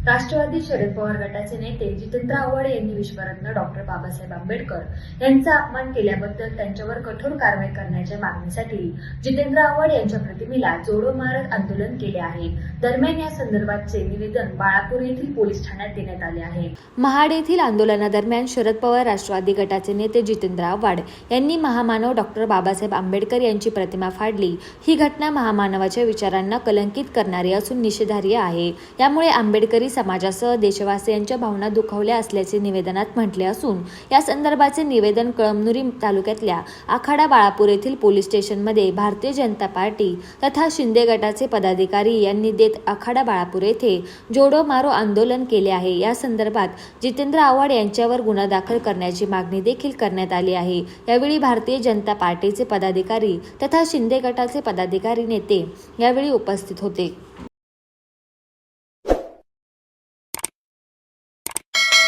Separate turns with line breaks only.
राष्ट्रवादी शरद पवार गटाचे नेते जितेंद्र आव्हाड यांनी विश्वरत्न डॉक्टर बाबासाहेब आंबेडकर यांचा अपमान केल्याबद्दल त्यांच्यावर कठोर कारवाई करण्याच्या मागणीसाठी जितेंद्र आव्हाड यांच्या प्रतिमेला जोडो मारत आंदोलन केले आहे। दरम्यान या संदर्भातचे निवेदन बाळापूर येथील पोलीस ठाण्यात देण्यात आले आहे। महाड येथील आंदोलनादरम्यान शरद पवार राष्ट्रवादी गटाचे नेते जितेंद्र आव्हाड यांनी महामानव डॉक्टर बाबासाहेब आंबेडकर यांची प्रतिमा फाडली। ही घटना महामानवाच्या विचारांना कलंकित करणारी असून निषेधार्ह आहे। यामुळे आंबेडकरी समाजासह देशवासियांच्या भावना दुखावल्या असल्याचे निवेदनात म्हटले असून या संदर्भाचे निवेदन कळमनुरी तालुक्यातल्या आखाडा बाळापूर येथील पोलीस स्टेशनमध्ये भारतीय जनता पार्टी तथा शिंदे गटाचे पदाधिकारी यांनी देत आखाडा बाळापूर येथे जोडो मारो आंदोलन केले आहे। या संदर्भात जितेंद्र आव्हाड यांच्यावर गुन्हा दाखल करण्याची मागणी देखील करण्यात आली आहे। यावेळी भारतीय जनता पार्टीचे पदाधिकारी तथा शिंदे गटाचे पदाधिकारी नेते यावेळी उपस्थित होते।